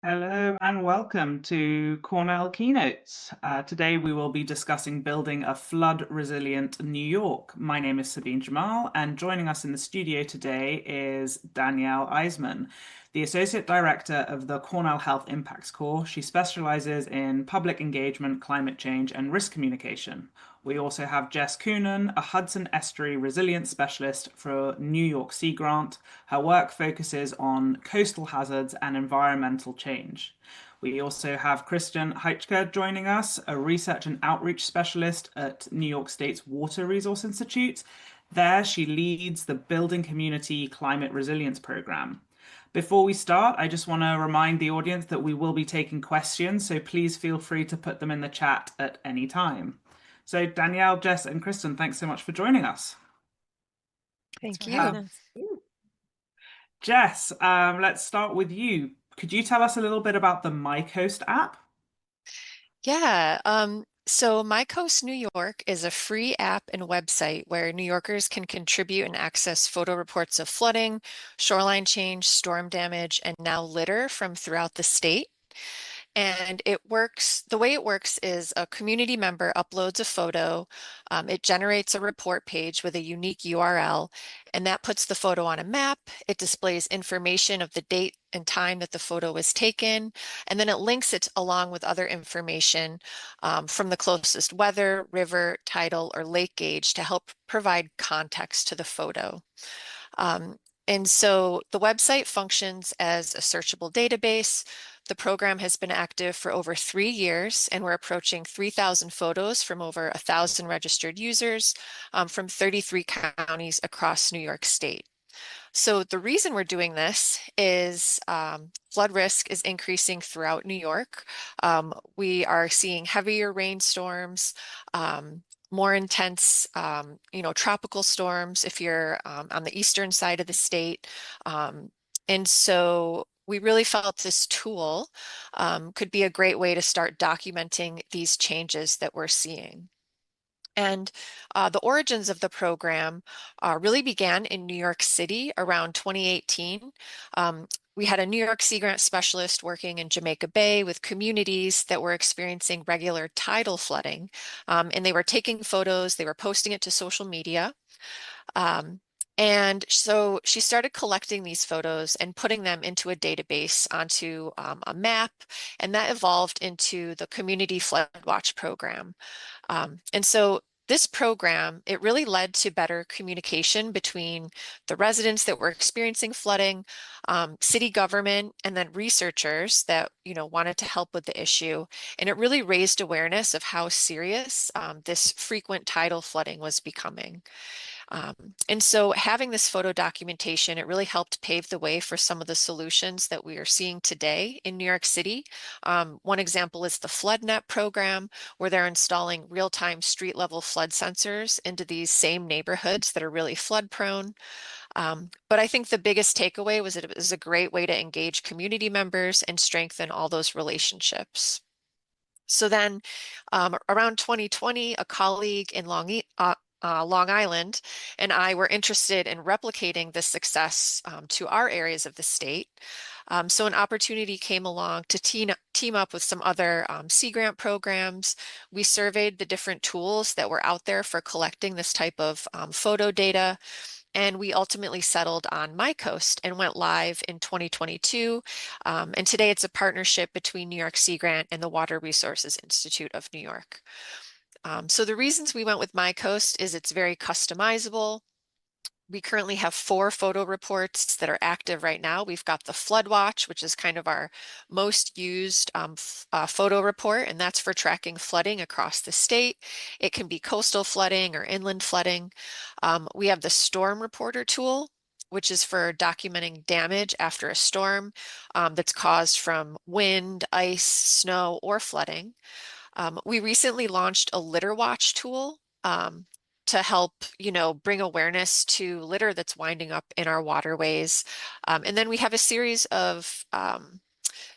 Hello and welcome to Cornell Keynotes. Today we will be discussing building a flood-resilient New York. My name is Sabine Jamal, and joining us in the studio today is Danielle Eisman, the Associate Director of the Cornell Health Impacts Corps. She specializes in public engagement, climate change, and risk communication. We also have Jess Coonan, a Hudson Estuary Resilience Specialist for New York Sea Grant. Her work focuses on coastal hazards and environmental change. We also have Kristen Heichke joining us, a research and outreach specialist at New York State's Water Resource Institute. There, she leads the Building Community Climate Resilience Program. Before we start, I just want to remind the audience that we will be taking questions, so please feel free to put them in the chat at any time. So Danielle, Jess, and Kristen, thanks so much for joining us. Thank We you. have Jess, let's start with you. Could you tell us a little bit about the MyCoast app? Yeah. So My Coast New York is a free app and website where New Yorkers can contribute and access photo reports of flooding, shoreline change, storm damage, and now litter from throughout the state. And the way it works is a community member uploads a photo, it generates a report page with a unique URL, and that puts the photo on a map. It displays information of the date and time that the photo was taken, and then it links it along with other information from the closest weather, river, tidal, or lake gauge to help provide context to the photo. And so the website functions as a searchable database. The program has been active for over 3 years, and we're approaching 3,000 photos from over 1,000 registered users from 33 counties across New York State. So the reason we're doing this is flood risk is increasing throughout New York. We are seeing heavier rainstorms, more intense, tropical storms if you're on the eastern side of the state. And so we really felt this tool could be a great way to start documenting these changes that we're seeing. And the origins of the program really began in New York City around 2018. We had a New York Sea Grant specialist working in Jamaica Bay with communities that were experiencing regular tidal flooding. And they were taking photos, they were posting it to social media. And so she started collecting these photos and putting them into a database onto a map, and that evolved into the Community Flood Watch program. And so this program, it really led to better communication between the residents that were experiencing flooding, city government, and then researchers that wanted to help with the issue. And it really raised awareness of how serious this frequent tidal flooding was becoming. And so having this photo documentation, it really helped pave the way for some of the solutions that we are seeing today in New York City. One example is the FloodNet program, where they're installing real-time street level flood sensors into these same neighborhoods that are really flood prone. But I think the biggest takeaway was that it was a great way to engage community members and strengthen all those relationships. So then around 2020, a colleague in Long Island and I were interested in replicating this success to our areas of the state. So an opportunity came along to team up with some other Sea Grant programs. We surveyed the different tools that were out there for collecting this type of photo data. And we ultimately settled on MyCoast and went live in 2022. And today it's a partnership between New York Sea Grant and the Water Resources Institute of New York. So the reasons we went with MyCoast is it's very customizable. We currently have 4 photo reports that are active right now. We've got the Flood Watch, which is kind of our most used photo report, and that's for tracking flooding across the state. It can be coastal flooding or inland flooding. We have the Storm Reporter tool, which is for documenting damage after a storm that's caused from wind, ice, snow, or flooding. We recently launched a Litter Watch tool to help, bring awareness to litter that's winding up in our waterways. And then we have a series of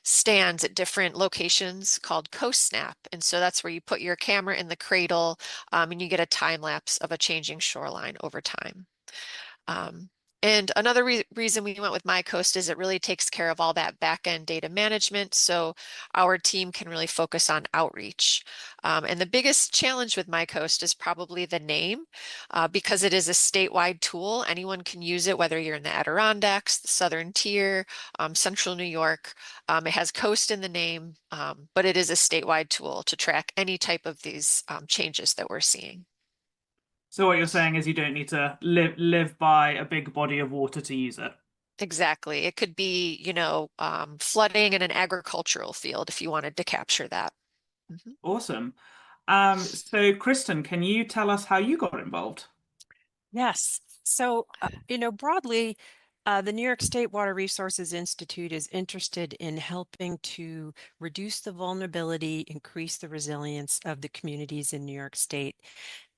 stands at different locations called Coast Snap. And so that's where you put your camera in the cradle and you get a time lapse of a changing shoreline over time. And another reason we went with MyCoast is it really takes care of all that back-end data management, so our team can really focus on outreach. And the biggest challenge with MyCoast is probably the name, because it is a statewide tool. Anyone can use it, whether you're in the Adirondacks, the Southern Tier, Central New York. It has coast in the name, but it is a statewide tool to track any type of these changes that we're seeing. So what you're saying is you don't need to live by a big body of water to use it. Exactly. It could be, flooding in an agricultural field if you wanted to capture that. Mhm. Awesome. So Kristen, can you tell us how you got involved? Yes. So, broadly, the New York State Water Resources Institute is interested in helping to reduce the vulnerability, increase the resilience of the communities in New York State.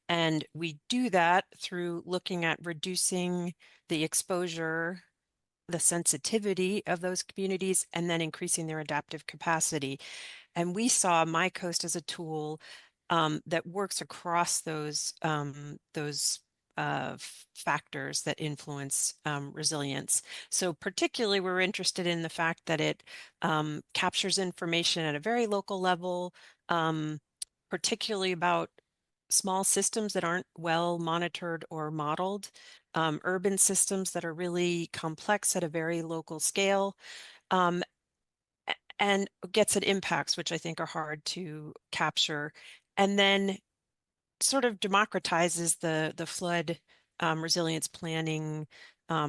And we do that through looking at reducing the exposure, the sensitivity of those communities, and then increasing their adaptive capacity. And we saw MyCoast as a tool that works across those factors that influence resilience. So particularly, we're interested in the fact that it captures information at a very local level, particularly about small systems that aren't well monitored or modeled, urban systems that are really complex at a very local scale. Um, and gets at impacts, which I think are hard to capture, and then sort of democratizes the flood resilience planning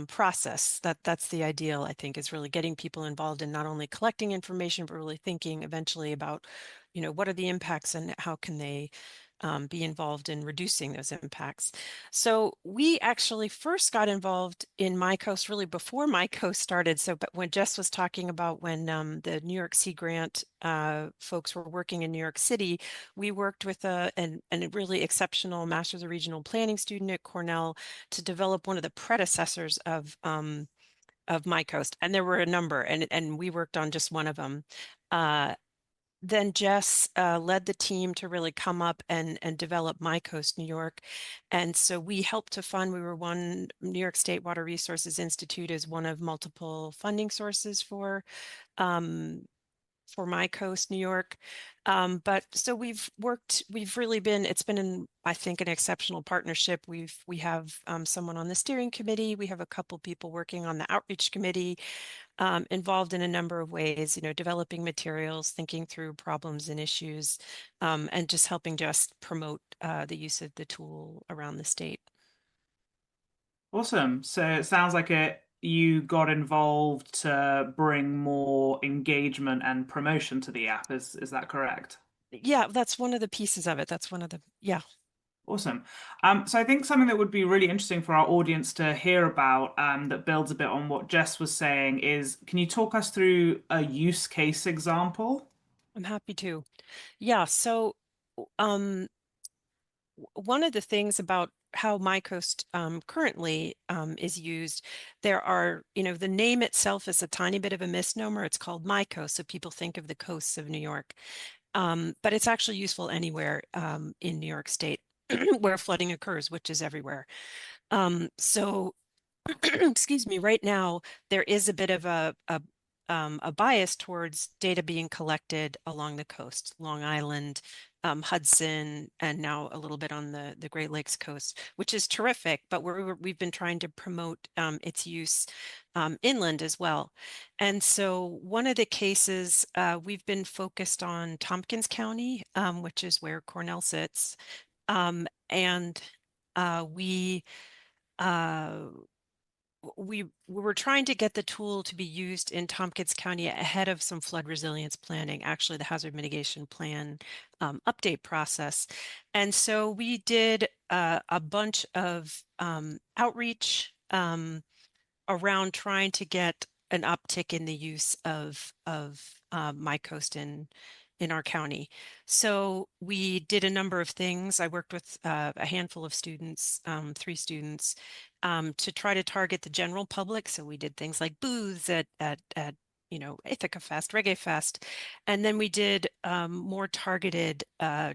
process. That's the ideal, I think, is really getting people involved in not only collecting information, but really thinking eventually about, what are the impacts and how can they be involved in reducing those impacts. So we actually first got involved in MyCoast really before MyCoast started. So, but when Jess was talking about when the New York Sea Grant folks were working in New York City, we worked with a really exceptional Master's of Regional Planning student at Cornell to develop one of the predecessors of MyCoast, and there were a number, and we worked on just one of them. Then Jess led the team to really come up and develop MyCoast New York. And so we helped to fund, we were one, New York State Water Resources Institute is one of multiple funding sources um, for MyCoast New York. But so we've really been, it's been I think an exceptional partnership. We have someone on the steering committee. We have a couple people working on the outreach committee, involved in a number of ways, developing materials, thinking through problems and issues, and just helping just promote the use of the tool around the state. Awesome. So it sounds like you got involved to bring more engagement and promotion to the app. Is that correct? Yeah, that's one of the pieces of it. That's one of the, yeah. Awesome. So I think something that would be really interesting for our audience to hear about, that builds a bit on what Jess was saying is, can you talk us through a use case example? I'm happy to. Yeah, so um, one of the things about how MyCoast currently is used, there are, the name itself is a tiny bit of a misnomer. It's called MyCoast, so people think of the coasts of New York. But it's actually useful anywhere in New York State where flooding occurs, which is everywhere. So excuse me, right now there is a bit of a bias towards data being collected along the coast, Long Island, Hudson, and now a little bit on the Great Lakes coast, which is terrific. But we've been trying to promote its use inland as well. And so one of the cases we've been focused on Tompkins County, which is where Cornell sits, and we uh, we were trying to get the tool to be used in Tompkins County ahead of some flood resilience planning, actually the hazard mitigation plan update process. And so we did a bunch of outreach around trying to get an uptick in the use of MyCoast in our county. So we did a number of things. I worked with a handful of students, 3 students, to try to target the general public. So we did things like booths at Ithaca Fest, Reggae Fest. And then we did more targeted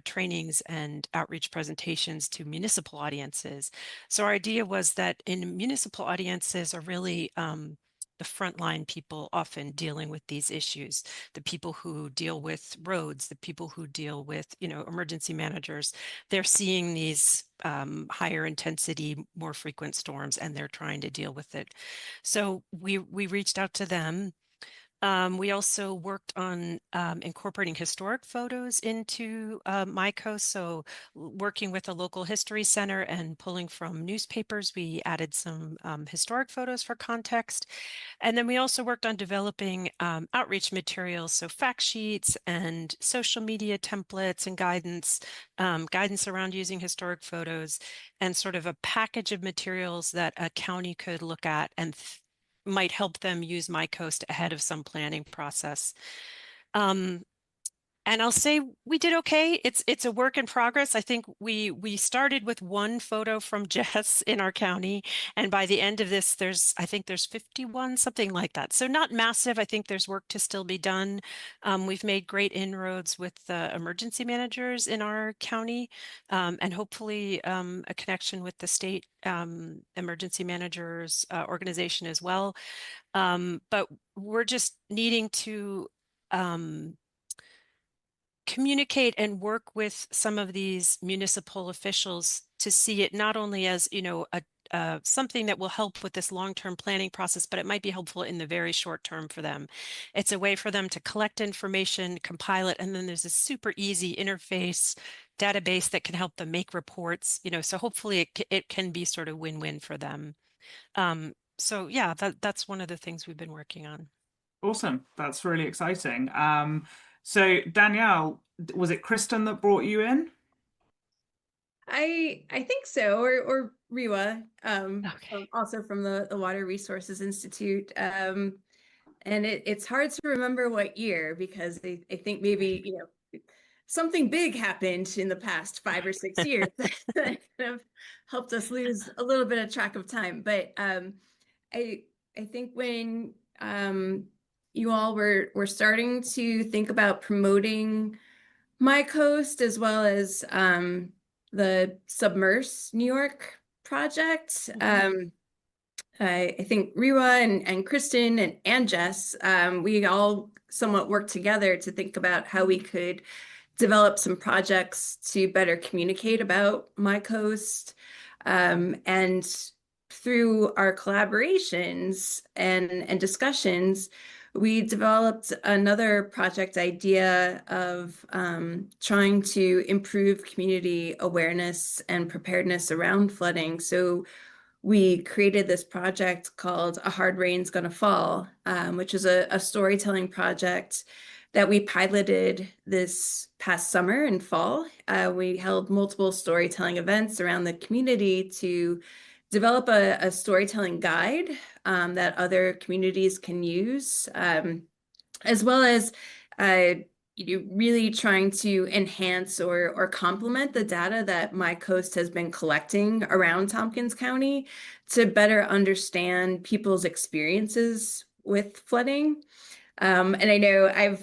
trainings and outreach presentations to municipal audiences. So our idea was that in municipal audiences are really the frontline people often dealing with these issues, the people who deal with roads, the people who deal with, emergency managers. They're seeing these higher intensity, more frequent storms, and they're trying to deal with it. So we reached out to them. We also worked on incorporating historic photos into MyCoast. So working with a local history center and pulling from newspapers, we added some historic photos for context. And then we also worked on developing outreach materials, so fact sheets and social media templates and guidance around using historic photos, and sort of a package of materials that a county could look at and might help them use MyCoast ahead of some planning process. And I'll say we did okay. It's a work in progress. I think we started with one photo from Jess in our county, and by the end of this, I think there's 51, something like that. So not massive. I think there's work to still be done. We've made great inroads with the emergency managers in our county, and hopefully a connection with the state emergency managers organization as well. But we're just needing to communicate and work with some of these municipal officials to see it not only as, something that will help with this long-term planning process, but it might be helpful in the very short term for them. It's a way for them to collect information, compile it, and then there's a super easy interface database that can help them make reports, so hopefully it can be sort of win-win for them. So yeah, that's one of the things we've been working on. Awesome. That's really exciting. So Danielle, was it Kristen that brought you in? I think so, or Riwa, Okay. also from the Water Resources Institute. And it's hard to remember what year, because I think maybe, something big happened in the past 5 or 6 years that kind of helped us lose a little bit of track of time. But I think when you all were starting to think about promoting MyCoast, as well as the Submerse New York project. I think Riwa and Kristen and Jess, we all somewhat worked together to think about how we could develop some projects to better communicate about MyCoast. And through our collaborations and discussions, we developed another project idea of trying to improve community awareness and preparedness around flooding. So we created this project called A Hard Rain's Gonna Fall, which is a storytelling project that we piloted this past summer and fall. We held multiple storytelling events around the community to develop a storytelling guide that other communities can use, as well as really trying to enhance or complement the data that MyCoast has been collecting around Tompkins County to better understand people's experiences with flooding. And I know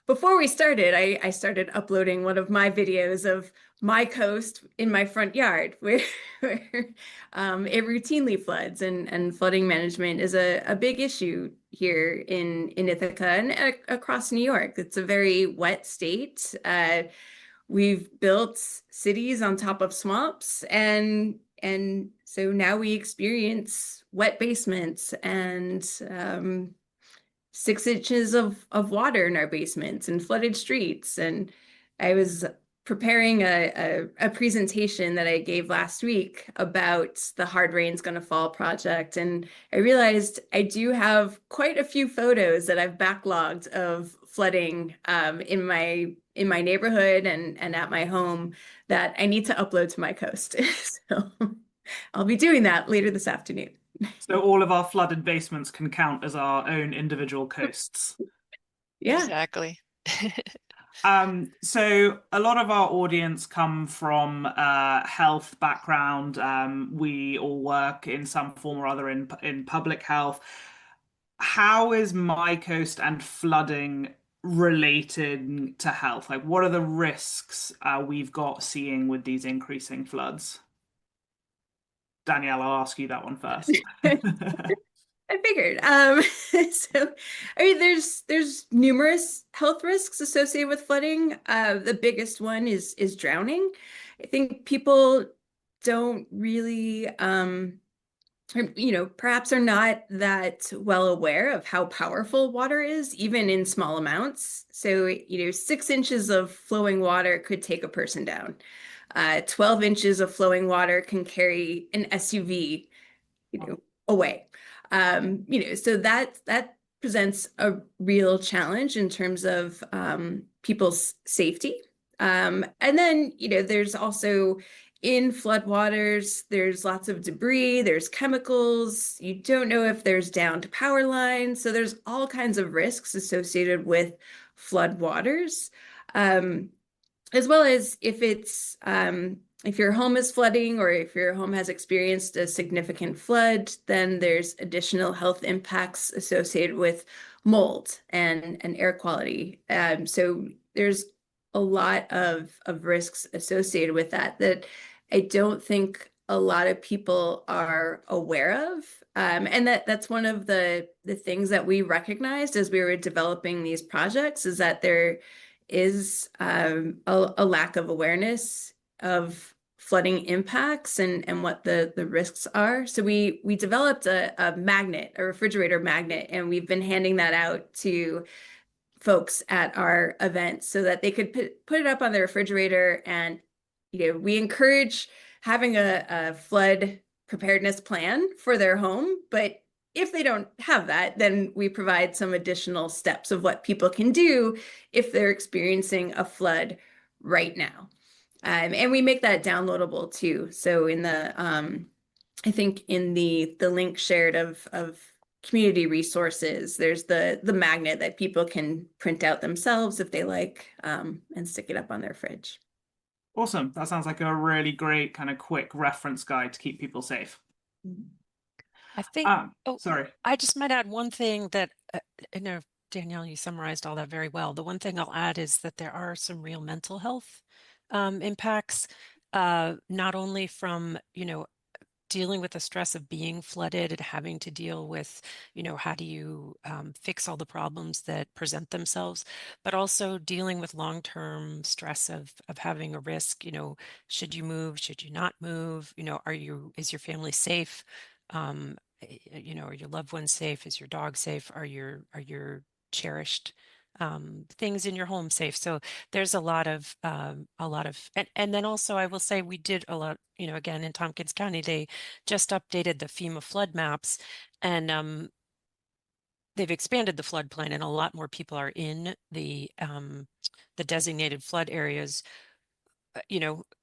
before we started, I started uploading one of my videos of MyCoast in my front yard, where it routinely floods, and flooding management is a big issue here in Ithaca and across New York. It's a very wet state. We've built cities on top of swamps, and so now we experience wet basements and 6 inches of water in our basements and flooded streets. And I was preparing a presentation that I gave last week about the Hard Rain's Gonna Fall project, and I realized I do have quite a few photos that I've backlogged of flooding in my neighborhood and at my home that I need to upload to MyCoast. So I'll be doing that later this afternoon. So all of our flooded basements can count as our own individual coasts. Yeah. Exactly. So a lot of our audience come from health background. We all work in some form or other in public health. how is my coast and flooding related to health? Like, what are the risks we've got seeing with these increasing floods? Danielle, I'll ask you that one first. I figured. So, I mean, there's numerous health risks associated with flooding. The biggest one is drowning. I think people don't really, perhaps are not that well aware of how powerful water is, even in small amounts. So, 6 inches of flowing water could take a person down. 12 inches of flowing water can carry an SUV, away. So that presents a real challenge in terms of people's safety. And then, there's also in floodwaters, there's lots of debris, there's chemicals. You don't know if there's downed power lines. So there's all kinds of risks associated with floodwaters. As well as if your home is flooding or if your home has experienced a significant flood, then there's additional health impacts associated with mold and air quality. So there's a lot of risks associated with that I don't think a lot of people are aware of. And that's one of the things that we recognized as we were developing these projects, is that there is a lack of awareness of flooding impacts and what the risks are. So we developed a magnet, a refrigerator magnet, and we've been handing that out to folks at our events so that they could put it up on their refrigerator. And we encourage having a flood preparedness plan for their home, but if they don't have that, then we provide some additional steps of what people can do if they're experiencing a flood right now. And we make that downloadable too. So in the I think in the link shared of community resources, there's the magnet that people can print out themselves if they like, and stick it up on their fridge. Awesome. That sounds like a really great kind of quick reference guide to keep people safe. I think, Sorry. I just might add one thing that, Danielle, you summarized all that very well. The one thing I'll add is that there are some real mental health impacts, not only from, dealing with the stress of being flooded and having to deal with, how do you fix all the problems that present themselves, but also dealing with long-term stress of having a risk, should you move, should you not move, is your family safe? Are your loved ones safe? Is your dog safe? Are your cherished things in your home safe? So there's a lot of, and then also I will say we did a lot, again, in Tompkins County, they just updated the FEMA flood maps, and they've expanded the floodplain, and a lot more people are in the designated flood areas.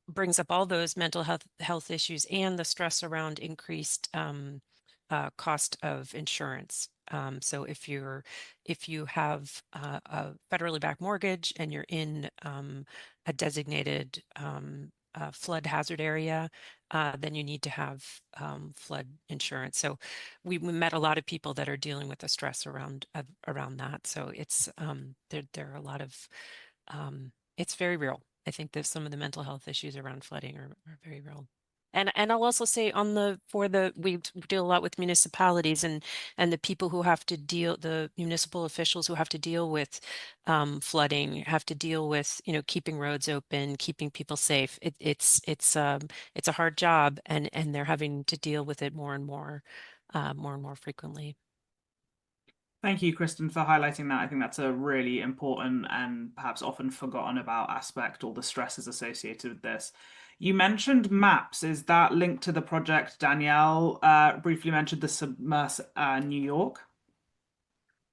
Brings up all those mental health issues and the stress around increased cost of insurance. So if you have a federally backed mortgage and you're in a designated flood hazard area, then you need to have flood insurance. So we met a lot of people that are dealing with the stress around that. So it's there are a lot of it's very real. I think that some of the mental health issues around flooding are very real. And I'll also say we deal a lot with municipalities and the people who have to the municipal officials who have to deal with flooding, have to deal with, keeping roads open, keeping people safe. It's a hard job, and they're having to deal with it more and more frequently. Thank you, Kristen, for highlighting that. I think that's a really important and perhaps often forgotten about aspect, all the stresses associated with this. You mentioned maps. Is that linked to the project Danielle briefly mentioned, the Submerse New York?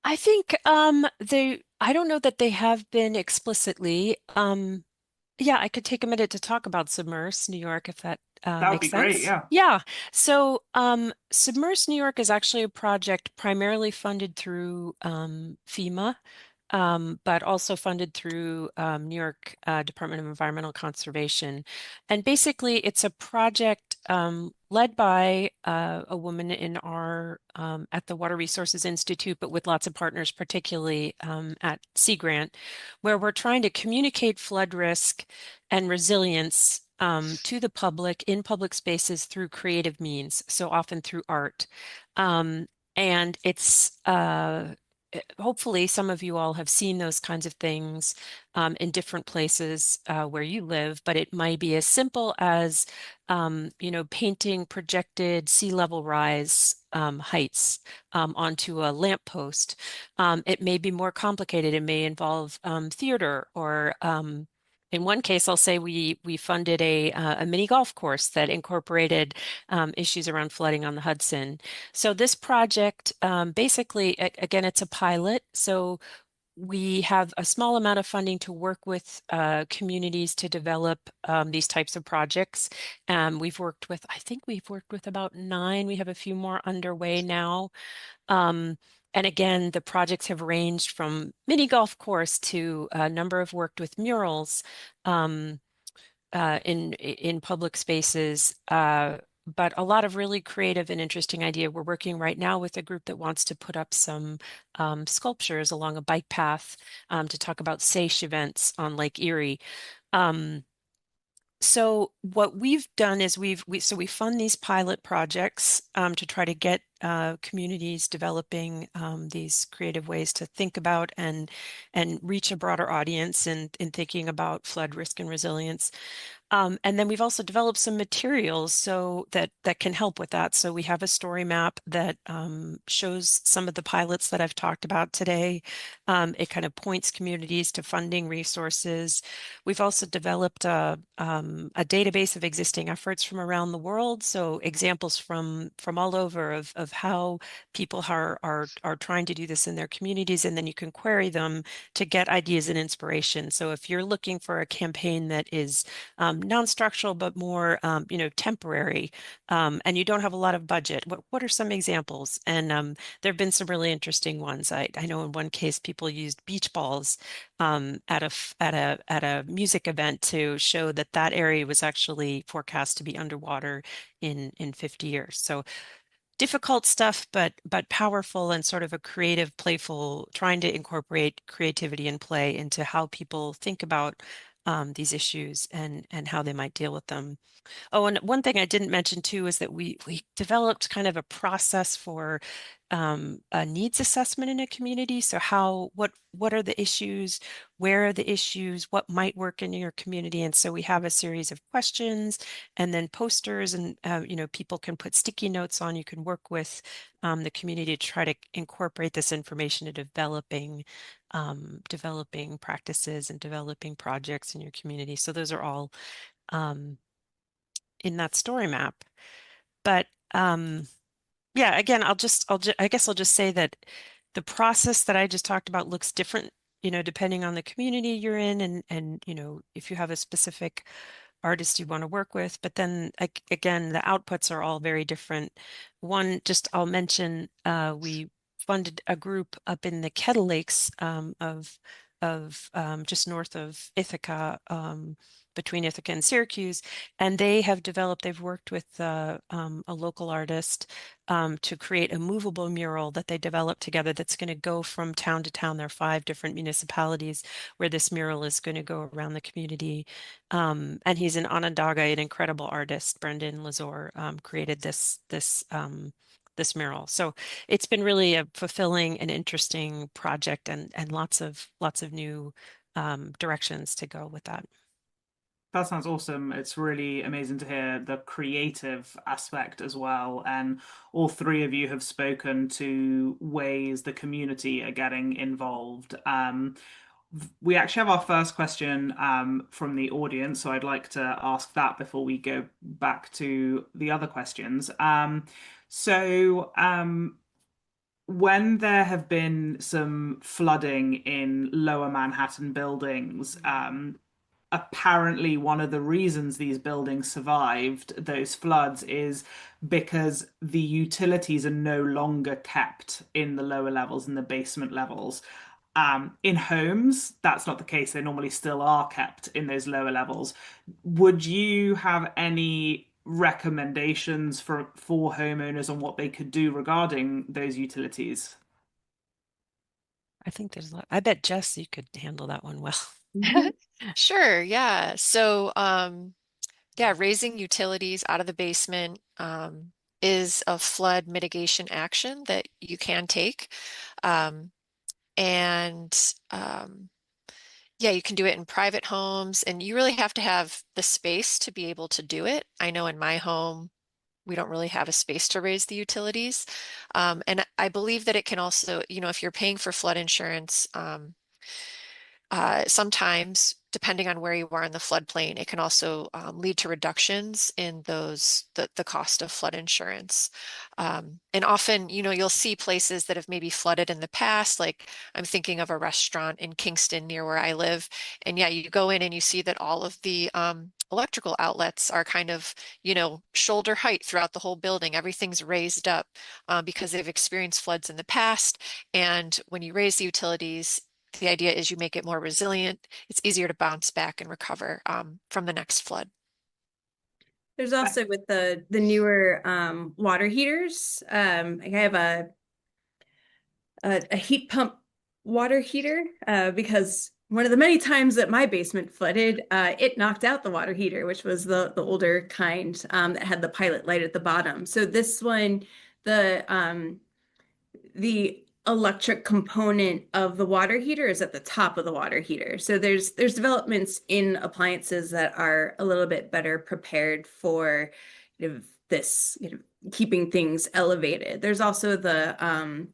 I think I don't know that they have been explicitly. Yeah, I could take a minute to talk about Submerse New York if that That would be makes great, sense. yeah. Yeah. So Submerse New York is actually a project primarily funded through FEMA, but also funded through New York Department of Environmental Conservation. And basically, it's a project led by a woman in our at the Water Resources Institute, but with lots of partners, particularly at Sea Grant, where we're trying to communicate flood risk and resilience to the public in public spaces through creative means, so often through art. And it's hopefully some of you all have seen those kinds of things in different places where you live, but it might be as simple as painting projected sea level rise heights onto a lamppost. It may be more complicated. It may involve theater or in one case, I'll say we funded a mini golf course that incorporated issues around flooding on the Hudson. So this project, basically, again, it's a pilot. So we have a small amount of funding to work with communities to develop these types of projects. I think we've worked with about 9. We have a few more underway now. And again, the projects have ranged from mini golf course to a number of worked with murals in public spaces. But a lot of really creative and interesting idea. We're working right now with a group that wants to put up some sculptures along a bike path to talk about SAISH events on Lake Erie. So what we've done is we fund these pilot projects to try to get communities developing these creative ways to think about and reach a broader audience in thinking about flood risk and resilience. And then we've also developed some materials so that can help with that. So we have a story map that shows some of the pilots that I've talked about today. It kind of points communities to funding resources. We've also developed a database of existing efforts from around the world. So examples from all over of how people are trying to do this in their communities, and then you can query them to get ideas and inspiration. So if you're looking for a campaign that is non-structural, but more, temporary, and you don't have a lot of budget. What are some examples? And there have been some really interesting ones. I know in one case people used beach balls at a music event to show that that area was actually forecast to be underwater in 50 years. So difficult stuff, but powerful and sort of a creative, playful, trying to incorporate creativity and play into how people think about these issues and how they might deal with them. Oh, and one thing I didn't mention too is that we developed kind of a process for a needs assessment in a community. So what are the issues? Where are the issues? What might work in your community? And so we have a series of questions and then posters, and people can put sticky notes on. You can work with the community to try to incorporate this information into developing practices and developing projects in your community. So those are all in that story map. But yeah, again, I guess I'll just say that the process that I just talked about looks different, depending on the community you're in and if you have a specific artist you want to work with. But then again, the outputs are all very different. One, just I'll mention, we funded a group up in the Kettle Lakes of just north of Ithaca, between Ithaca and Syracuse, and they've worked with a local artist to create a movable mural that they developed together that's going to go from town to town. There are 5 different municipalities where this mural is going to go around the community. And he's an Onondaga, an incredible artist. Brendan Lazor created this mural. So it's been really a fulfilling and interesting project, and lots of new directions to go with that. That sounds awesome. It's really amazing to hear the creative aspect as well. And all 3 of you have spoken to ways the community are getting involved. We actually have our first question from the audience, so I'd like to ask that before we go back to the other questions. When there have been some flooding in lower Manhattan buildings, apparently one of the reasons these buildings survived those floods is because the utilities are no longer kept in the lower levels, in the basement levels. In homes, that's not the case. They normally still are kept in those lower levels. Would you have any recommendations for homeowners on what they could do regarding those utilities? I think there's a lot. I bet Jess, you could handle that one well. Mhm. Sure, yeah. So, yeah, raising utilities out of the basement is a flood mitigation action that you can take. Um, and yeah, you can do it in private homes, and you really have to have the space to be able to do it. I know in my home, we don't really have a space to raise the utilities. And I believe that it can also, if you're paying for flood insurance, sometimes, depending on where you are in the floodplain, it can also lead to reductions in the cost of flood insurance. And often, you'll see places that have maybe flooded in the past, like I'm thinking of a restaurant in Kingston near where I live. And yeah, you go in and you see that all of the electrical outlets are kind of, shoulder height throughout the whole building. Everything's raised up because they've experienced floods in the past. And when you raise the utilities, the idea is you make it more resilient. It's easier to bounce back and recover from the next flood. There's also with the newer water heaters. I have a heat pump water heater because one of the many times that my basement flooded, it knocked out the water heater, which was the older kind that had the pilot light at the bottom. So this one, the electric component of the water heater is at the top of the water heater. So there's developments in appliances that are a little bit better prepared for this, keeping things elevated. There's also the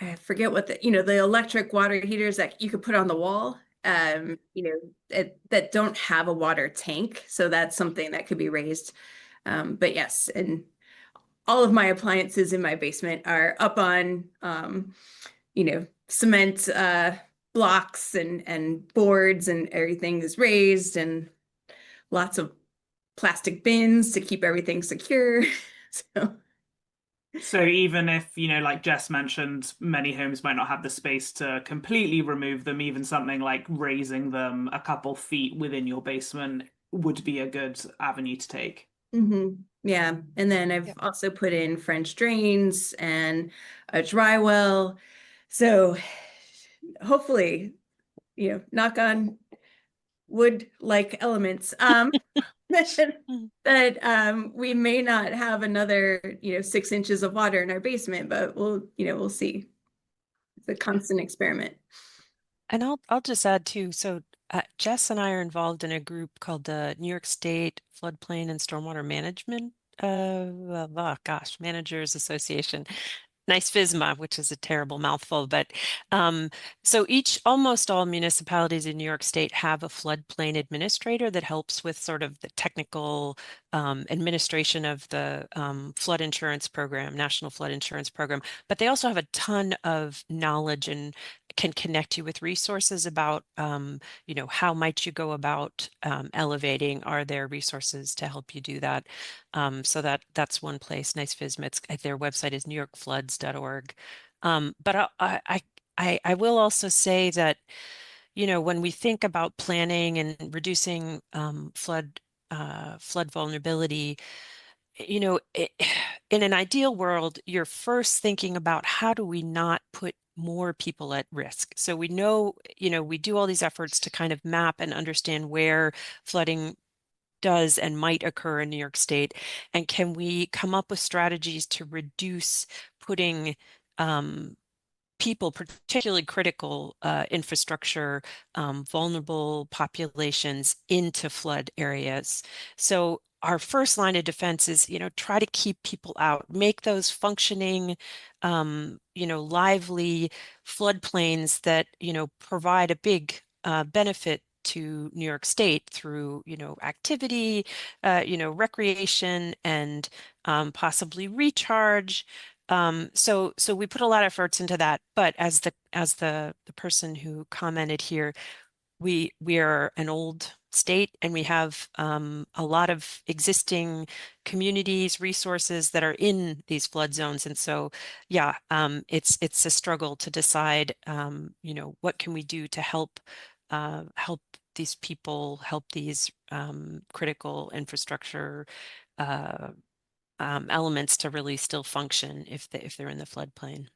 I forget what the electric water heaters that you could put on the wall, that don't have a water tank. So that's something that could be raised. But yes, and all of my appliances in my basement are up on, cement blocks and boards, and everything is raised, and lots of plastic bins to keep everything secure. So even if, like Jess mentioned, many homes might not have the space to completely remove them, even something like raising them a couple feet within your basement would be a good avenue to take. Yeah. And then I've also put in French drains and a dry well. So hopefully, knock on wood-like elements, that we may not have another, 6 inches of water in our basement, but we'll see. It's a constant experiment. And I'll just add too. So Jess and I are involved in a group called the New York State Floodplain and Stormwater Management, Managers Association. Nice FISMA, which is a terrible mouthful, but so almost all municipalities in New York State have a floodplain administrator that helps with sort of the technical administration of the flood insurance program, National Flood Insurance Program. But they also have a ton of knowledge and can connect you with resources about, how might you go about elevating? Are there resources to help you do that? So that's one place. Nice FISMA. Their website is newyorkfloods.org. But I will also say that, when we think about planning and reducing flood vulnerability, in an ideal world, you're first thinking about how do we not put more people at risk. So we know, we do all these efforts to kind of map and understand where flooding does and might occur in New York State, and can we come up with strategies to reduce putting people, particularly critical infrastructure, vulnerable populations into flood areas. So our first line of defense is, try to keep people out, make those functioning, lively floodplains that, provide a big benefit to New York State through, activity, recreation, and possibly recharge. So we put a lot of efforts into that. But as the person who commented here, we are an old state, and we have a lot of existing communities, resources that are in these flood zones. And so, yeah, it's a struggle to decide, what can we do to help these people, help these critical infrastructure elements to really still function if they're in the floodplain.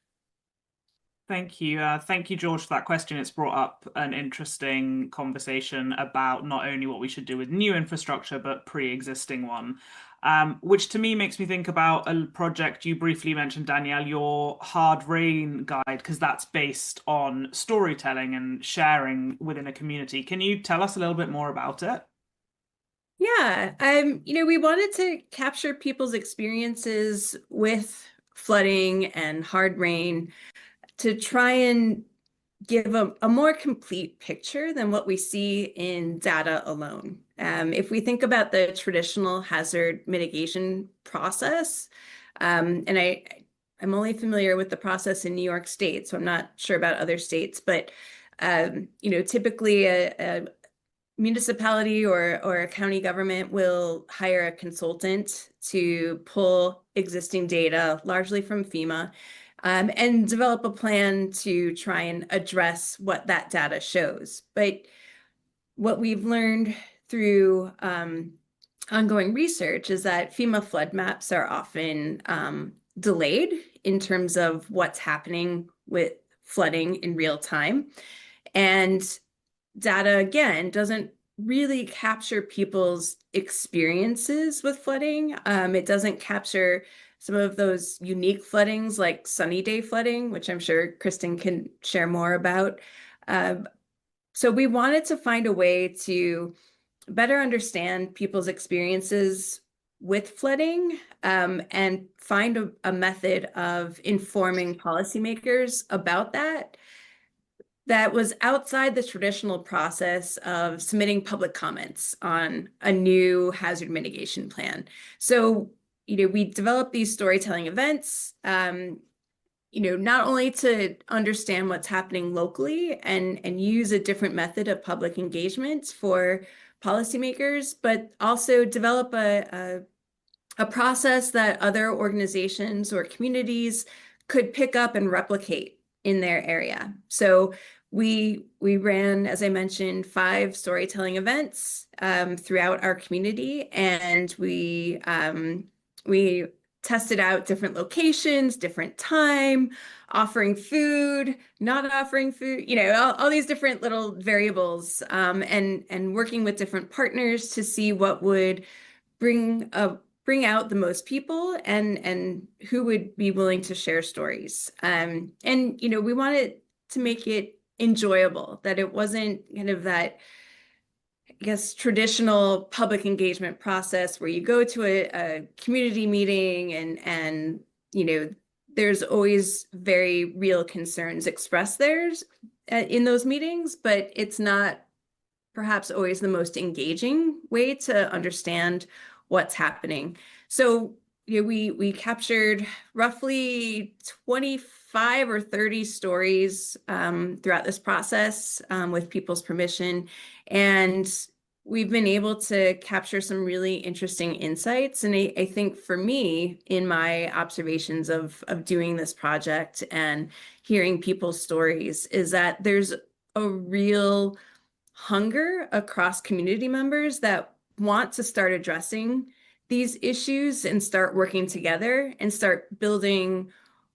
Thank you. Thank you, George, for that question. It's brought up an interesting conversation about not only what we should do with new infrastructure, but pre-existing one, which to me makes me think about a project you briefly mentioned, Danielle, your Hard Rain guide, because that's based on storytelling and sharing within a community. Can you tell us a little bit more about it? Yeah, we wanted to capture people's experiences with flooding and hard rain to try and give a more complete picture than what we see in data alone. If we think about the traditional hazard mitigation process, and I'm only familiar with the process in New York State, so I'm not sure about other states, but typically a municipality or a county government will hire a consultant to pull existing data, largely from FEMA, and develop a plan to try and address what that data shows. But what we've learned through ongoing research is that FEMA flood maps are often delayed in terms of what's happening with flooding in real time. And data, again, doesn't really capture people's experiences with flooding. It doesn't capture some of those unique floodings like sunny day flooding, which I'm sure Kristen can share more about. So we wanted to find a way to better understand people's experiences with flooding, and find a method of informing policymakers about that was outside the traditional process of submitting public comments on a new hazard mitigation plan. So, we developed these storytelling events, not only to understand what's happening locally and use a different method of public engagement for policymakers, but also develop a process that other organizations or communities could pick up and replicate in their area. So we ran, as I mentioned, 5 storytelling events throughout our community, and we tested out different locations, different time, offering food, not offering food, all these different little variables, and working with different partners to see what would bring out the most people and who would be willing to share stories. And we wanted to make it enjoyable, that it wasn't kind of that, I guess, traditional public engagement process where you go to a community meeting and there's always very real concerns expressed there in those meetings, but it's not perhaps always the most engaging way to understand what's happening. So we captured roughly 25 or 30 stories throughout this process with people's permission. And we've been able to capture some really interesting insights. And I think for me, in my observations of doing this project and hearing people's stories, is that there's a real hunger across community members that want to start addressing these issues and start working together and start building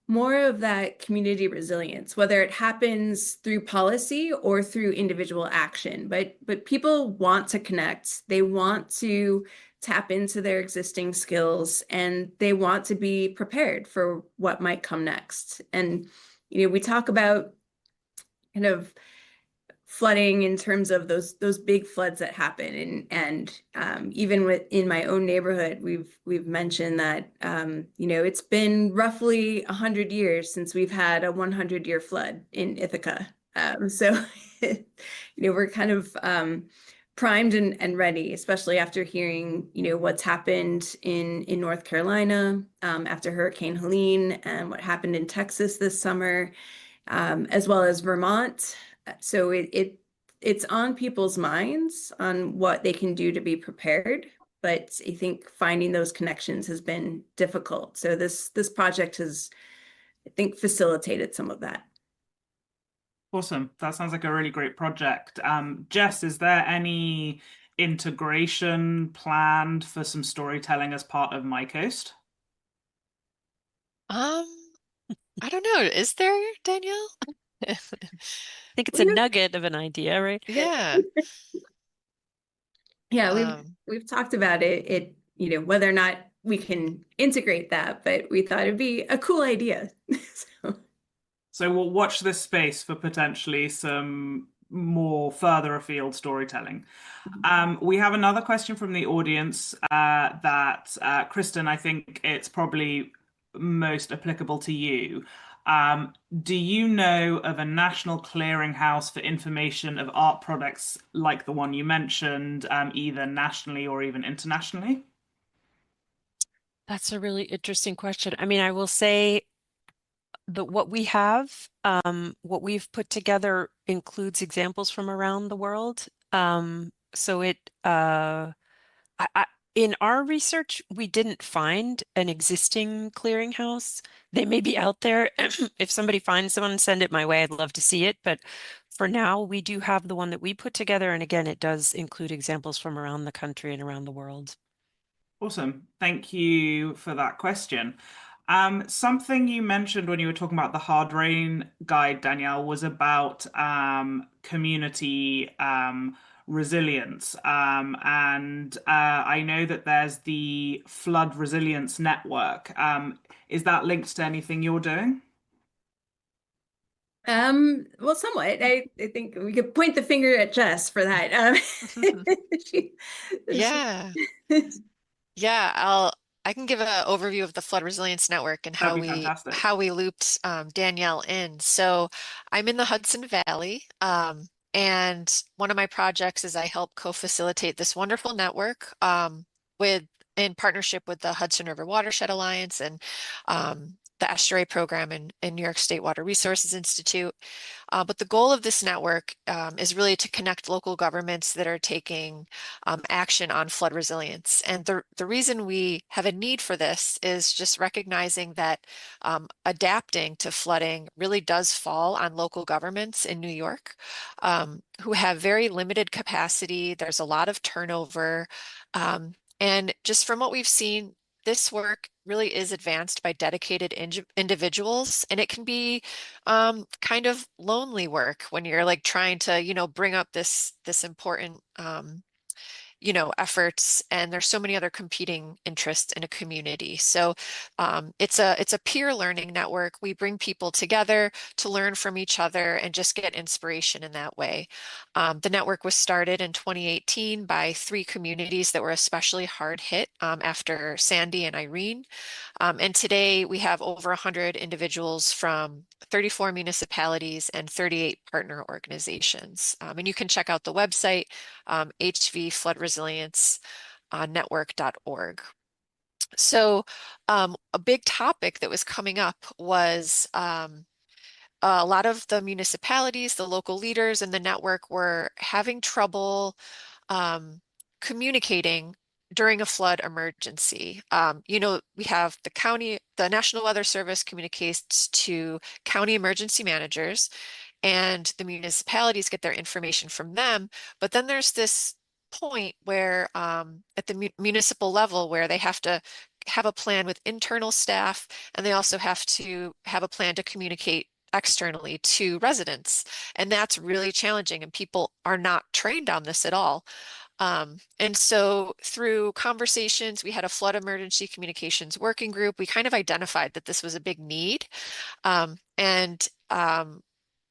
more of that community resilience, whether it happens through policy or through individual action. But people want to connect. They want to tap into their existing skills, and they want to be prepared for what might come next. And we talk about kind of flooding in terms of those big floods that happen, and even in my own neighborhood, we've mentioned that it's been roughly 100 years since we've had a 100-year flood in Ithaca. So we're kind of primed and ready, especially after hearing what's happened in North Carolina after Hurricane Helene, and what happened in Texas this summer, as well as Vermont. So it's on people's minds on what they can do to be prepared, but I think finding those connections has been difficult. So this project has, I think, facilitated some of that. Awesome. That sounds like a really great project. Jess, is there any integration planned for some storytelling as part of My Coast? Um, I don't know. Is there, Danielle? I think it's a We've nugget of an idea, right? Yeah. yeah, Um, we've talked about whether or not we can integrate that, but we thought it'd be a cool idea. So, So we'll watch this space for potentially some more further afield storytelling. We have another question from the audience that, Kristen, I think it's probably most applicable to you. Do you know of a national clearinghouse for information of art products like the one you mentioned, either nationally or even internationally? That's a really interesting question. I mean, I will say that what we have, what we've put together includes examples from around the world. So in our research, we didn't find an existing clearinghouse. They may be out there. If somebody finds someone, send it my way. I'd love to see it. But for now, we do have the one that we put together. And again, it does include examples from around the country and around the world. Awesome. Thank you for that question. Something you mentioned when you were talking about the hard rain guide, Danielle, was about community resilience. And I know that there's the Flood Resilience Network. Is that linked to anything you're doing? well, somewhat. I think we could point the finger at Jess for that. She, she, yeah. Yeah, I can give an overview of the Flood Resilience Network and That'd how be we fantastic. how we looped Danielle in. So I'm in the Hudson Valley, and one of my projects is I help co-facilitate this wonderful network with in partnership with the Hudson River Watershed Alliance and the Estuary Program in New York State Water Resources Institute. But the goal of this network is really to connect local governments that are taking action on flood resilience. And the reason we have a need for this is just recognizing that adapting to flooding really does fall on local governments in New York, who have very limited capacity. There's a lot of turnover. And just from what we've seen, this work really is advanced by dedicated individuals, and it can be kind of lonely work when you're like trying to, bring up this important efforts, and there's so many other competing interests in a community. So it's a peer learning network. We bring people together to learn from each other and just get inspiration in that way. The network was started in 2018 by 3 communities that were especially hard hit after Sandy and Irene. And today we have over 100 individuals from 34 municipalities and 38 partner organizations. And you can check out the website, hvfloodresilience.network.org. So a big topic that was coming up was a lot of the municipalities, the local leaders in the network were having trouble communicating during a flood emergency. We have the National Weather Service communicates to county emergency managers, and the municipalities get their information from them. But then there's this point where at the municipal level where they have to have a plan with internal staff, and they also have to have a plan to communicate externally to residents. And that's really challenging, and people are not trained on this at all. And so through conversations, we had a flood emergency communications working group. We kind of identified that this was a big need. And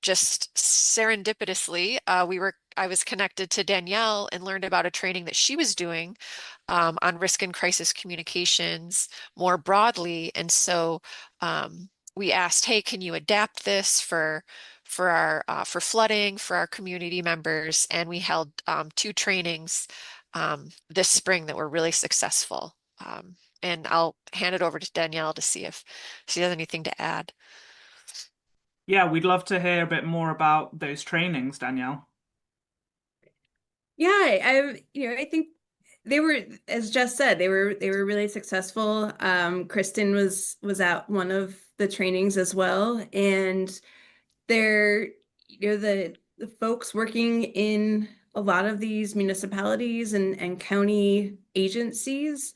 just serendipitously, I was connected to Danielle and learned about a training that she was doing on risk and crisis communications more broadly. And so we asked, hey, can you adapt this for flooding for our community members? And we held 2 trainings this spring that were really successful. And I'll hand it over to Danielle to see if she has anything to add. Yeah, we'd love to hear a bit more about those trainings, Danielle. yeah, I think they were, as Jess said, they were really successful. Kristen was at one of the trainings as well, and they're the folks working in a lot of these municipalities and county agencies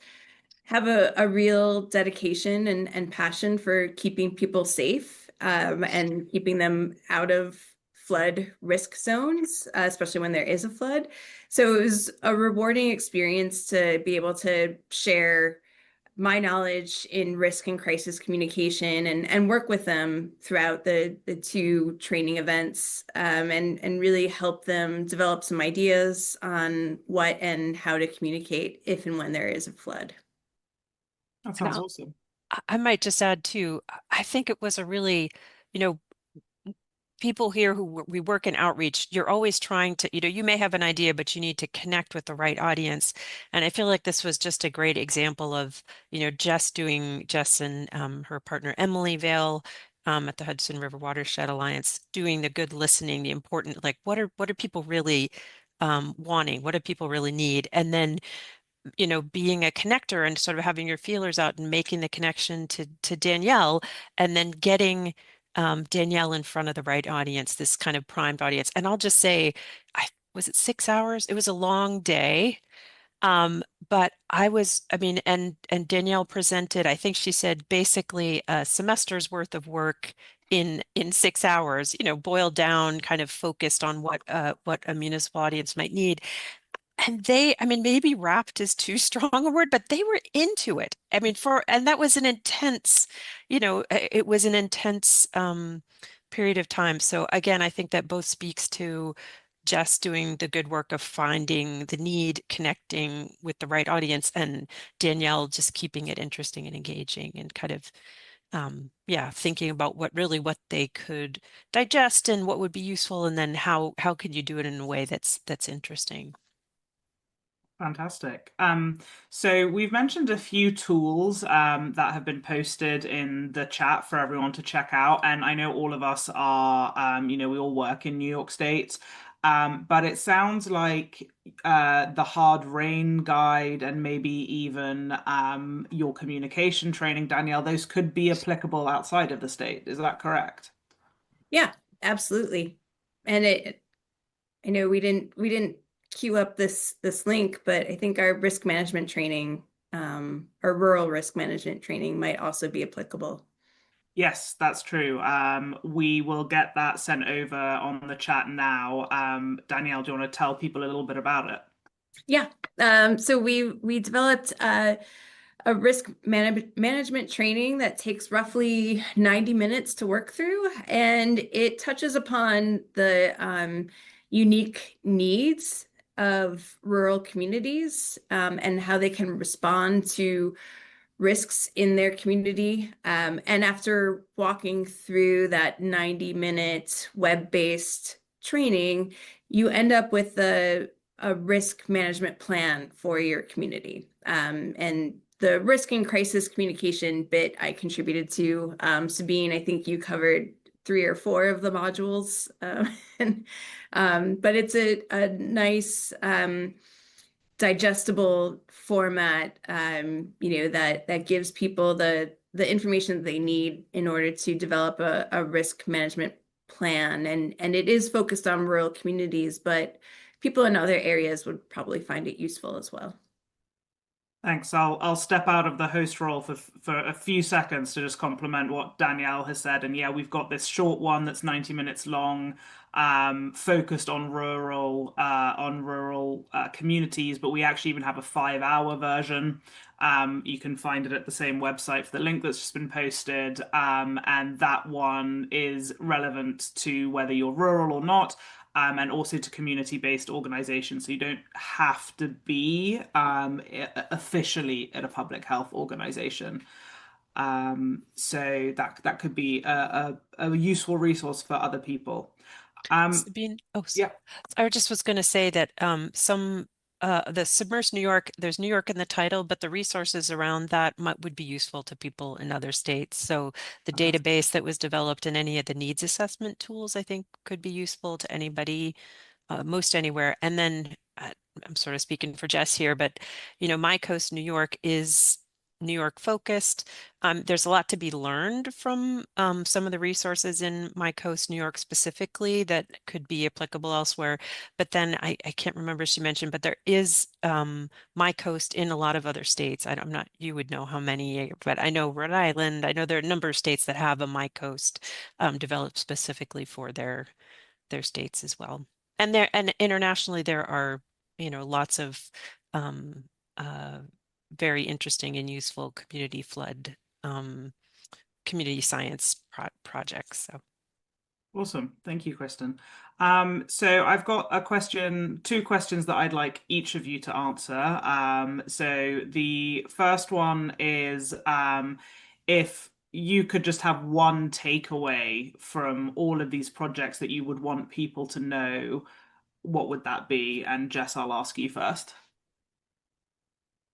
have a real dedication and passion for keeping people safe and keeping them out of flood risk zones, especially when there is a flood. So it was a rewarding experience to be able to share my knowledge in risk and crisis communication and work with them throughout the two training events and really help them develop some ideas on what and how to communicate if and when there is a flood. That And sounds awesome. I might just add too, I think it was a really, you know, people here who we work in outreach, you're always trying to, you may have an idea, but you need to connect with the right audience. And I feel like this was just a great example of, Jess and her partner Emily Vale at the Hudson River Watershed Alliance doing the good listening, the important, like what are people really wanting? What do people really need? And then being a connector and sort of having your feelers out and making the connection to Danielle and then getting Danielle in front of the right audience, this kind of primed audience. And I'll just say, was it 6 hours? It was a long day. But I mean, and Danielle presented, I think she said basically a semester's worth of work in 6 hours, boiled down, kind of focused on what a municipal audience might need. And I mean, maybe wrapped is too strong a word, but they were into it. I mean, and that was an intense, it was an intense period of time. So again, I think that both speaks to Jess doing the good work of finding the need, connecting with the right audience, and Danielle just keeping it interesting and engaging and kind of, yeah, thinking about what they could digest and what would be useful, and then how could you do it in a way that's interesting. Fantastic. So we've mentioned a few tools that have been posted in the chat for everyone to check out. And I know all of us are, we all work in New York State. But it sounds like the hard rain guide and maybe even your communication training, Danielle, those could be applicable outside of the state. Is that correct? Yeah, absolutely. And I know we didn't queue up this link, but I think our risk management training, our rural risk management training might also be applicable. Yes, that's true. We will get that sent over on the chat now. Danielle, do you want to tell people a little bit about it? Yeah. So we developed a risk management training that takes roughly 90 minutes to work through, and it touches upon the unique needs of rural communities and how they can respond to risks in their community. And after walking through that 90-minute web-based training, you end up with a risk management plan for your community. And the risk and crisis communication bit I contributed to. Sabine, I think you covered 3 or 4 of the modules. But it's a nice digestible format, that gives people the information that they need in order to develop a risk management plan. And it is focused on rural communities, but people in other areas would probably find it useful as well. Thanks. I'll step out of the host role for a few seconds to just compliment what Danielle has said. And yeah, we've got this short one that's 90 minutes long, focused on rural communities, but we actually even have a 5-hour version. You can find it at the same website for the link that's just been posted. And that one is relevant to whether you're rural or not. And also to community-based organizations. So you don't have to be officially at a public health organization. So that could be a useful resource for other people. Sabine, Yeah. I just was going to say that the Submersed New York, there's New York in the title, but the resources around that would be useful to people in other states. So the database that was developed and any of the needs assessment tools, I think, could be useful to anybody, most anywhere. And then I'm sort of speaking for Jess here, but My Coast New York is New York focused. There's a lot to be learned from some of the resources in My Coast, New York specifically that could be applicable elsewhere. But then I can't remember if she mentioned, but there is My Coast in a lot of other states. I'm not, you would know how many, but I know Rhode Island. I know there are a number of states that have a My Coast developed specifically for their states as well. And internationally there are, lots of um, uh, very interesting and useful community flood community science projects. So Awesome. Thank you, Kristen. So I've got two questions that I'd like each of you to answer. So the first one is if you could just have one takeaway from all of these projects that you would want people to know, what would that be? And Jess, I'll ask you first.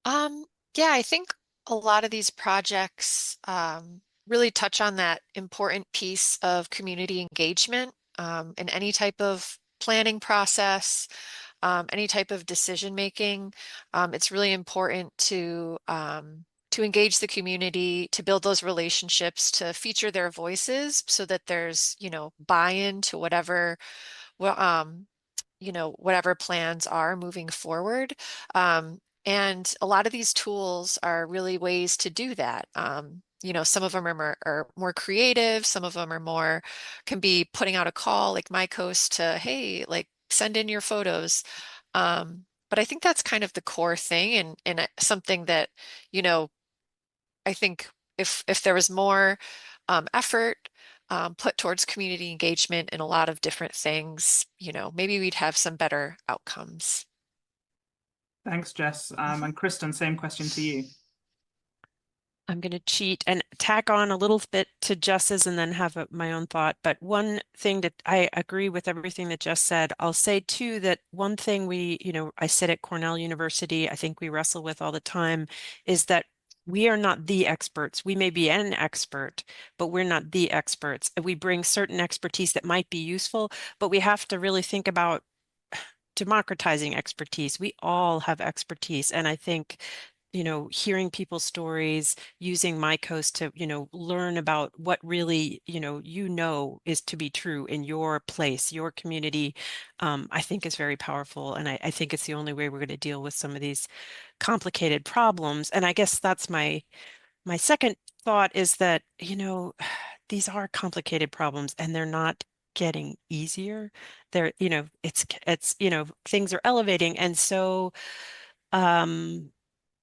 Um, yeah, I think a lot of these projects really touch on that important piece of community engagement in any type of planning process, any type of decision making. It's really important to engage the community, to build those relationships, to feature their voices so that there's, buy-in to well, whatever plans are moving forward. And a lot of these tools are really ways to do that. Some of them are more creative, some of them can be putting out a call like My Coast to, hey, like send in your photos. But I think that's kind of the core thing and something that, you know, I think if there was more effort put towards community engagement in a lot of different things, maybe we'd have some better outcomes. Thanks, Jess. And Kristen, same question to you. I'm going to cheat and tack on a little bit to Jess's and then have my own thought. But one thing that I agree with everything that Jess said, I'll say too that one thing I sit at Cornell University, I think we wrestle with all the time is that we are not the experts. We may be an expert, but we're not the experts. We bring certain expertise that might be useful, but we have to really think about democratizing expertise. We all have expertise. And I think hearing people's stories, using My Coast to, learn about what really, is to be true in your place, your community, I think is very powerful. And I think it's the only way we're going to deal with some of these complicated problems. And I guess that's my second thought is that, these are complicated problems and they're not getting easier. They're, things are elevating. And so,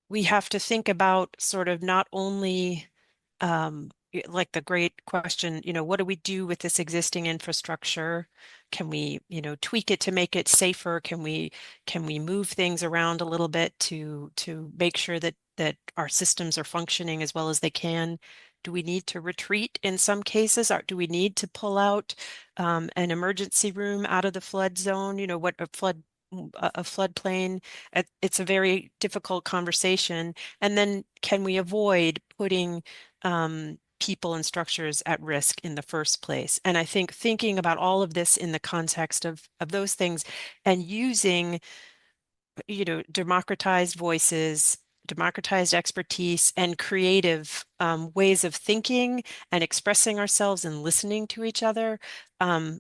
we have to think about sort of not only like the great question, what do we do with this existing infrastructure? Can we, tweak it to make it safer? Can we move things around a little bit to make sure that our systems are functioning as well as they can? Do we need to retreat in some cases? Or do we need to pull out an emergency room out of the flood zone? What a floodplain. It's a very difficult conversation. And then can we avoid putting people and structures at risk in the first place? And I think thinking about all of this in the context of those things and using, democratized voices, democratized expertise, and creative ways of thinking and expressing ourselves and listening to each other. I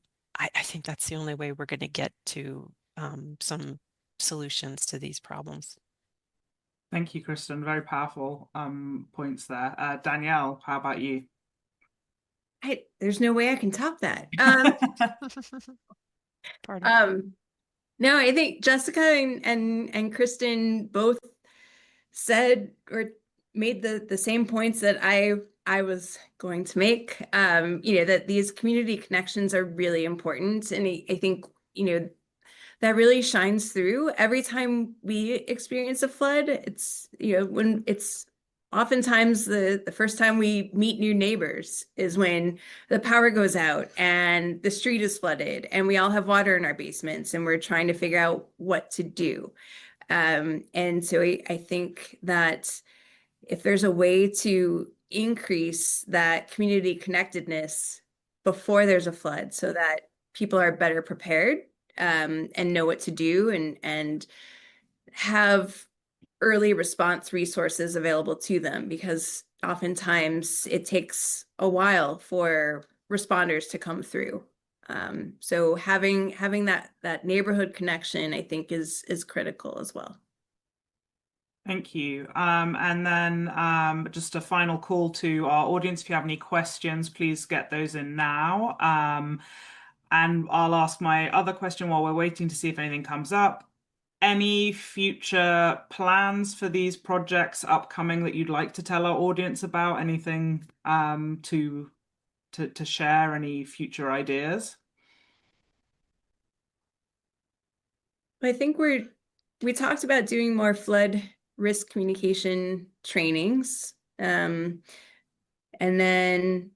think that's the only way we're going to get to some solutions to these problems. Thank you, Kristen. Very powerful points there. Danielle, how about you? There's no way I can top that. No, I think Jessica and Kristen both said or made the same points that I was going to make. That these community connections are really important, and I think that really shines through every time we experience a flood. It's when it's oftentimes the first time we meet new neighbors is when the power goes out and the street is flooded and we all have water in our basements and we're trying to figure out what to do. And so I think that if there's a way to increase that community connectedness before there's a flood so that people are better prepared and know what to do and have early response resources available to them, because oftentimes it takes a while for responders to come through. So having that neighborhood connection, I think, is critical as well. Thank you. And then just a final call to our audience. If you have any questions, please get those in now. And I'll ask my other question while we're waiting to see if anything comes up. Any future plans for these projects upcoming that you'd like to tell our audience about? Anything to share? Any future ideas? I think we talked about doing more flood risk communication trainings. And then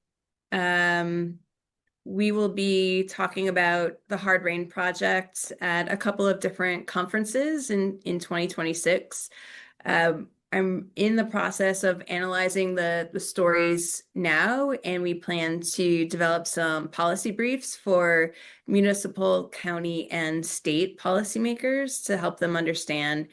we will be talking about the Hard Rain Project at a couple of different conferences in 2026. I'm in the process of analyzing the stories now, and we plan to develop some policy briefs for municipal, county, and state policymakers to help them understand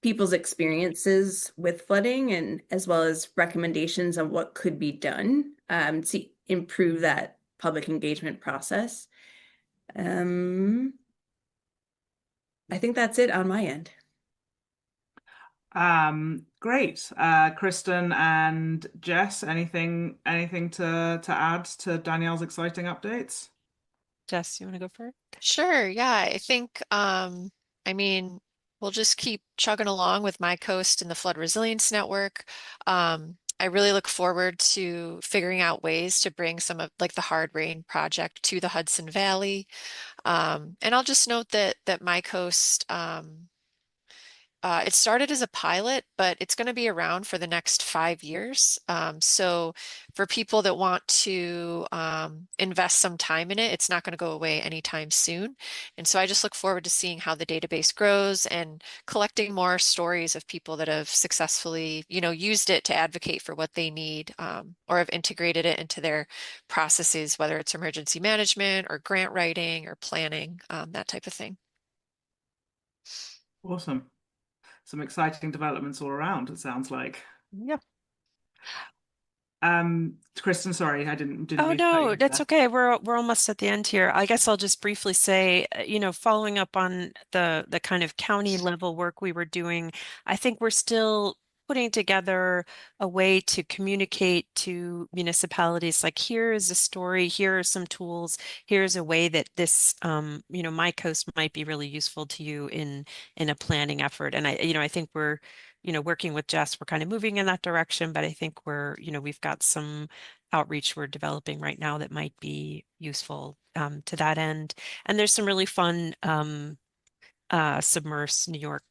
people's experiences with flooding, and as well as recommendations on what could be done to improve that public engagement process. I think that's it on my end. Great. Kristen and Jess, anything to add to Danielle's exciting updates? Jess, you want to go first? Sure, yeah. I think, I mean, we'll just keep chugging along with My Coast and the Flood Resilience Network. I really look forward to figuring out ways to bring some of like the Hard Rain project to the Hudson Valley. And I'll just note that My Coast, it started as a pilot, but it's going to be around for the next 5 years. So for people that want to invest some time in it, it's not going to go away anytime soon. And so I just look forward to seeing how the database grows and collecting more stories of people that have successfully, used it to advocate for what they need, or have integrated it into their processes, whether it's emergency management or grant writing or planning, that type of thing. Awesome. Some exciting developments all around, it sounds like. Yeah. Kristen, sorry, I didn't Oh mean to cut you no, off that's there. okay. We're almost at the end here. I guess I'll just briefly say, following up on the kind of county level work we were doing, I think we're still putting together a way to communicate to municipalities, like here is a story, here are some tools, here's a way that this My Coast might be really useful to you in a planning effort. And I think we're working with Jess, we're kind of moving in that direction, but I think we've got some outreach we're developing right now that might be useful to that end. And there's some really fun Submerse New York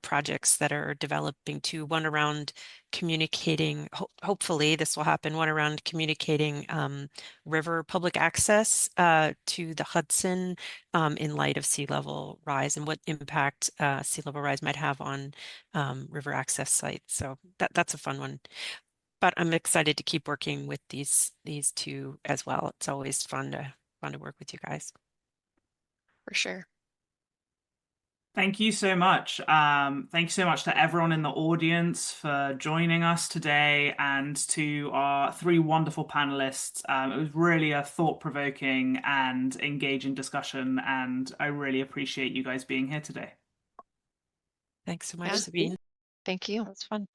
projects that are developing too. One around communicating, hopefully this will happen, one around communicating river public access to the Hudson in light of sea level rise and what impact sea level rise might have on river access sites. So that's a fun one. But I'm excited to keep working with these two as well. It's always fun to work with you guys. For sure. Thank you so much. Thank you so much to everyone in the audience for joining us today, and to our three wonderful panelists. It was really a thought-provoking and engaging discussion, and I really appreciate you guys being here today. Thanks so much, Yeah. Sabine. Thank you. That was fun.